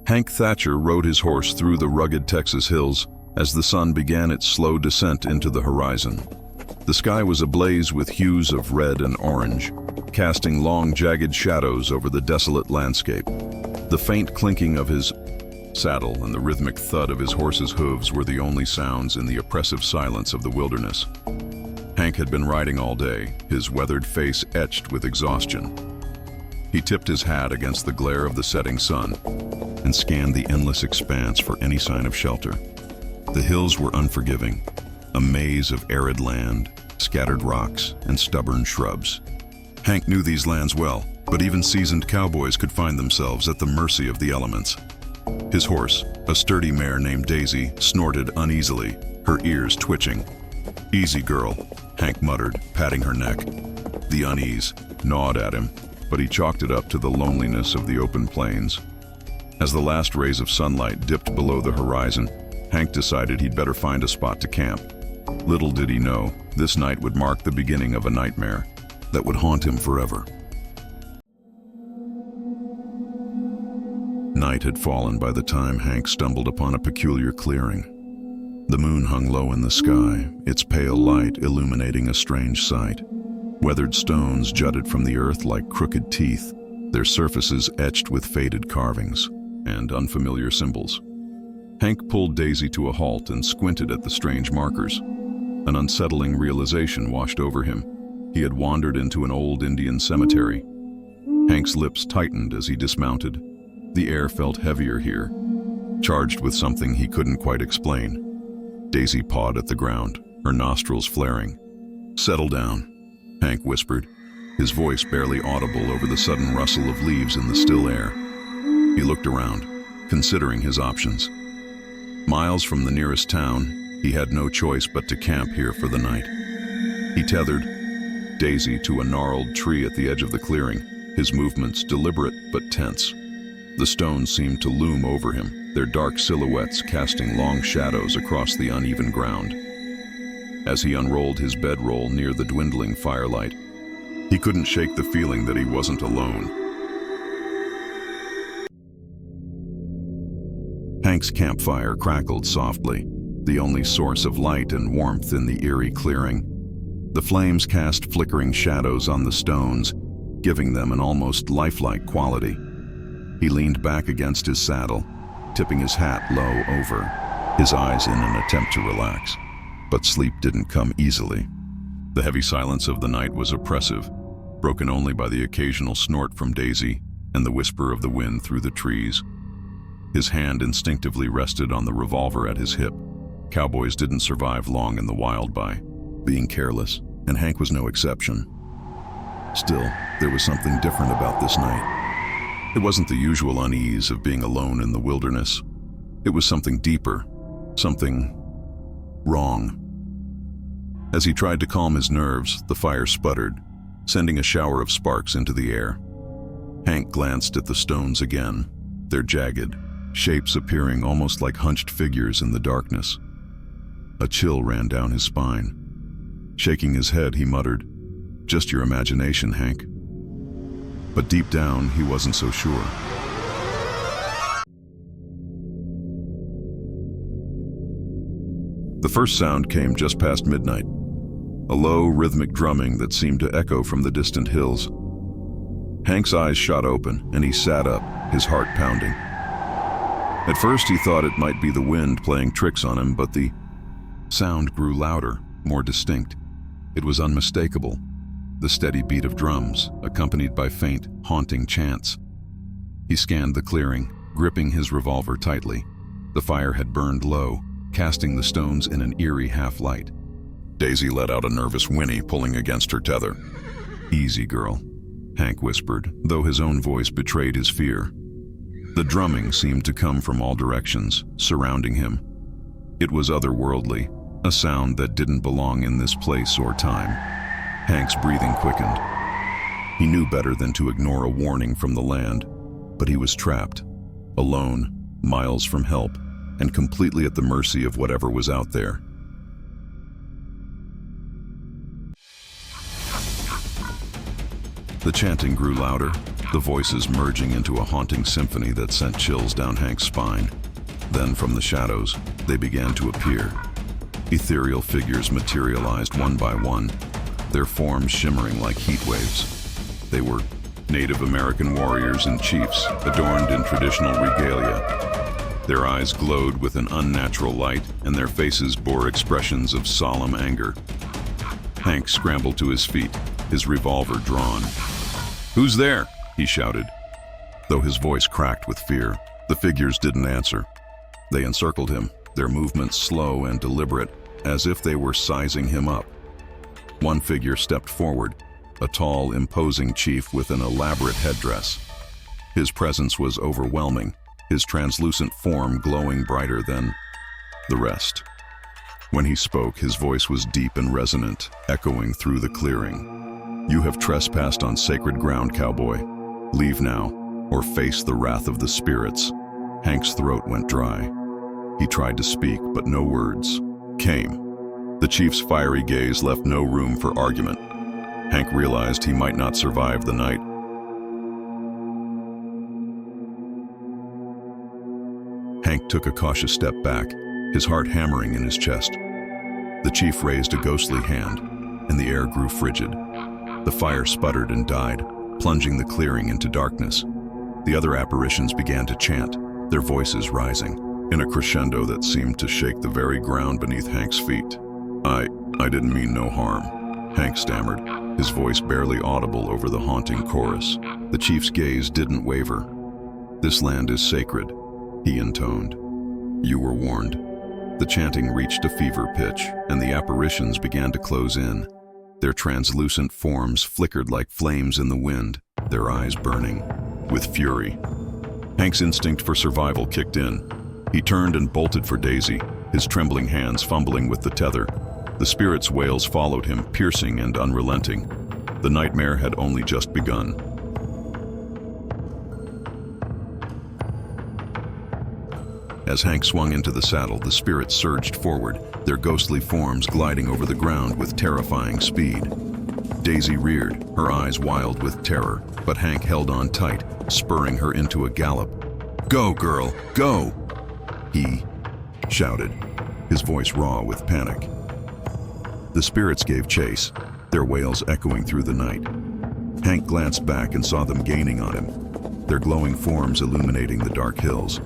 Hank Thatcher rode his horse through the rugged Texas hills as the sun began its slow descent into the horizon. The sky was ablaze with hues of red and orange, casting long, jagged shadows over the desolate landscape. The faint clinking of his saddle and the rhythmic thud of his horse's hooves were the only sounds in the oppressive silence of the wilderness. Hank had been riding all day, his weathered face etched with exhaustion. He tipped his hat against the glare of the setting sun and scanned the endless expanse for any sign of shelter. The hills were unforgiving, a maze of arid land, scattered rocks, and stubborn shrubs. Hank knew these lands well, but even seasoned cowboys could find themselves at the mercy of the elements. His horse, a sturdy mare named Daisy, snorted uneasily, her ears twitching. "Easy, girl," Hank muttered, patting her neck. The unease gnawed at him, but he chalked it up to the loneliness of the open plains. As the last rays of sunlight dipped below the horizon, Hank decided he'd better find a spot to camp. Little did he know, this night would mark the beginning of a nightmare that would haunt him forever. Night had fallen by the time Hank stumbled upon a peculiar clearing. The moon hung low in the sky, its pale light illuminating a strange sight. Weathered stones jutted from the earth like crooked teeth, their surfaces etched with faded carvings and unfamiliar symbols. Hank pulled Daisy to a halt and squinted at the strange markers. An unsettling realization washed over him. He had wandered into an old Indian cemetery. Hank's lips tightened as he dismounted. The air felt heavier here, charged with something he couldn't quite explain. Daisy pawed at the ground, her nostrils flaring. "Settle down," Hank whispered, his voice barely audible over the sudden rustle of leaves in the still air. He looked around, considering his options. Miles from the nearest town, he had no choice but to camp here for the night. He tethered Daisy to a gnarled tree at the edge of the clearing, his movements deliberate but tense. The stones seemed to loom over him, their dark silhouettes casting long shadows across the uneven ground. As he unrolled his bedroll near the dwindling firelight, he couldn't shake the feeling that he wasn't alone. Hank's campfire crackled softly, the only source of light and warmth in the eerie clearing. The flames cast flickering shadows on the stones, giving them an almost lifelike quality. He leaned back against his saddle, tipping his hat low over, his eyes in an attempt to relax. But sleep didn't come easily. The heavy silence of the night was oppressive, broken only by the occasional snort from Daisy and the whisper of the wind through the trees. His hand instinctively rested on the revolver at his hip. Cowboys didn't survive long in the wild by being careless, and Hank was no exception. Still, there was something different about this night. It wasn't the usual unease of being alone in the wilderness. It was something deeper, something wrong. As he tried to calm his nerves, the fire sputtered, sending a shower of sparks into the air. Hank glanced at the stones again, their jagged shapes appearing almost like hunched figures in the darkness. A chill ran down his spine. Shaking his head, he muttered, "Just your imagination, Hank." But deep down, he wasn't so sure. The first sound came just past midnight, a low, rhythmic drumming that seemed to echo from the distant hills. Hank's eyes shot open, and he sat up, his heart pounding. At first, he thought it might be the wind playing tricks on him, but the sound grew louder, more distinct. It was unmistakable, the steady beat of drums, accompanied by faint, haunting chants. He scanned the clearing, gripping his revolver tightly. The fire had burned low, casting the stones in an eerie half-light. Daisy let out a nervous whinny, pulling against her tether. "Easy, girl," Hank whispered, though his own voice betrayed his fear. The drumming seemed to come from all directions, surrounding him. It was otherworldly, a sound that didn't belong in this place or time. Hank's breathing quickened. He knew better than to ignore a warning from the land, but he was trapped, alone, miles from help, and completely at the mercy of whatever was out there. The chanting grew louder, the voices merging into a haunting symphony that sent chills down Hank's spine. Then, from the shadows, they began to appear. Ethereal figures materialized one by one, their forms shimmering like heat waves. They were Native American warriors and chiefs, adorned in traditional regalia. Their eyes glowed with an unnatural light, and their faces bore expressions of solemn anger. Hank scrambled to his feet, his revolver drawn. "Who's there?" he shouted. Though his voice cracked with fear, the figures didn't answer. They encircled him, their movements slow and deliberate, as if they were sizing him up. One figure stepped forward, a tall, imposing chief with an elaborate headdress. His presence was overwhelming, his translucent form glowing brighter than the rest. When he spoke, his voice was deep and resonant, echoing through the clearing. "You have trespassed on sacred ground, cowboy. Leave now, or face the wrath of the spirits." Hank's throat went dry. He tried to speak, but no words came. The chief's fiery gaze left no room for argument. Hank realized he might not survive the night. Hank took a cautious step back, his heart hammering in his chest. The chief raised a ghostly hand, and the air grew frigid. The fire sputtered and died, plunging the clearing into darkness. The other apparitions began to chant, their voices rising, in a crescendo that seemed to shake the very ground beneath Hank's feet. I didn't mean no harm," Hank stammered, his voice barely audible over the haunting chorus. The chief's gaze didn't waver. "This land is sacred," he intoned. "You were warned." The chanting reached a fever pitch, and the apparitions began to close in. Their translucent forms flickered like flames in the wind, their eyes burning with fury. Hank's instinct for survival kicked in. He turned and bolted for Daisy, his trembling hands fumbling with the tether. The spirit's wails followed him, piercing and unrelenting. The nightmare had only just begun. As Hank swung into the saddle, the spirits surged forward, their ghostly forms gliding over the ground with terrifying speed. Daisy reared, her eyes wild with terror, but Hank held on tight, spurring her into a gallop. "Go, girl, go!" he shouted, his voice raw with panic. The spirits gave chase, their wails echoing through the night. Hank glanced back and saw them gaining on him, their glowing forms illuminating the dark hills.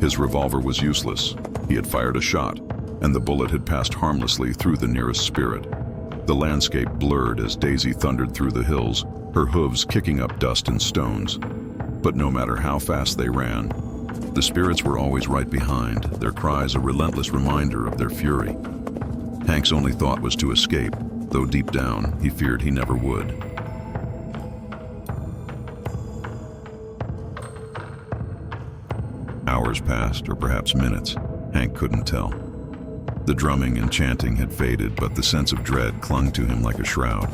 His revolver was useless. He had fired a shot, and the bullet had passed harmlessly through the nearest spirit. The landscape blurred as Daisy thundered through the hills, her hooves kicking up dust and stones. But no matter how fast they ran, the spirits were always right behind, their cries a relentless reminder of their fury. Hank's only thought was to escape, though deep down he feared he never would. Hours passed, or perhaps minutes. Hank couldn't tell. The drumming and chanting had faded, but the sense of dread clung to him like a shroud.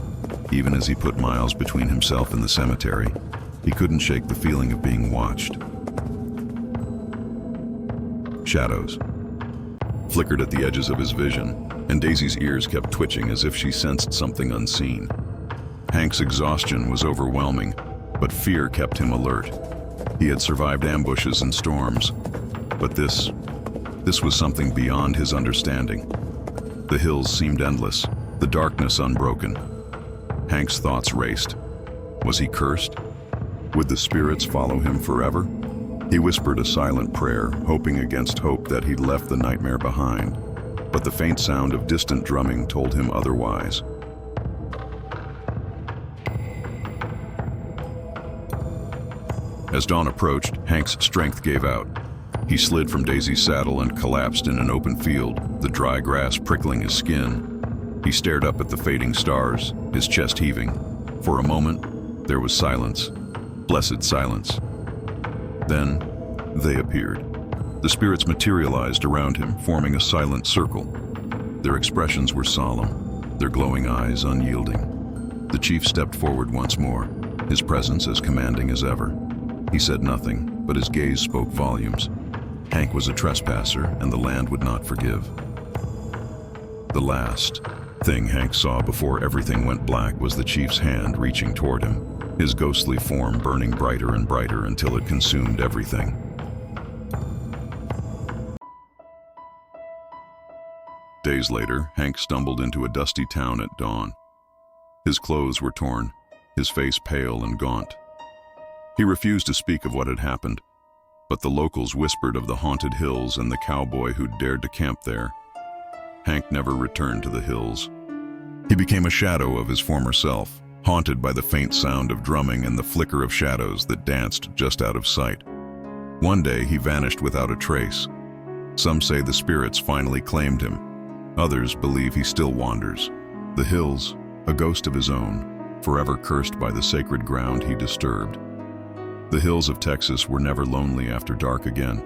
Even as he put miles between himself and the cemetery, he couldn't shake the feeling of being watched. Shadows flickered at the edges of his vision, and Daisy's ears kept twitching as if she sensed something unseen. Hank's exhaustion was overwhelming, but fear kept him alert. He had survived ambushes and storms, but this was something beyond his understanding. The hills seemed endless, the darkness unbroken. Hank's thoughts raced. Was he cursed? Would the spirits follow him forever? He whispered a silent prayer, hoping against hope that he'd left the nightmare behind. But the faint sound of distant drumming told him otherwise. As dawn approached, Hank's strength gave out. He slid from Daisy's saddle and collapsed in an open field, the dry grass prickling his skin. He stared up at the fading stars, his chest heaving. For a moment, there was silence, blessed silence. Then, they appeared. The spirits materialized around him, forming a silent circle. Their expressions were solemn, their glowing eyes unyielding. The chief stepped forward once more, his presence as commanding as ever. He said nothing, but his gaze spoke volumes. Hank was a trespasser, and the land would not forgive. The last thing Hank saw before everything went black was the chief's hand reaching toward him, his ghostly form burning brighter and brighter until it consumed everything. Days later, Hank stumbled into a dusty town at dawn. His clothes were torn, his face pale and gaunt. He refused to speak of what had happened, but the locals whispered of the haunted hills and the cowboy who'd dared to camp there. Hank never returned to the hills. He became a shadow of his former self, haunted by the faint sound of drumming and the flicker of shadows that danced just out of sight. One day he vanished without a trace. Some say the spirits finally claimed him. Others believe he still wanders. The hills, a ghost of his own, forever cursed by the sacred ground he disturbed. The hills of Texas were never lonely after dark again.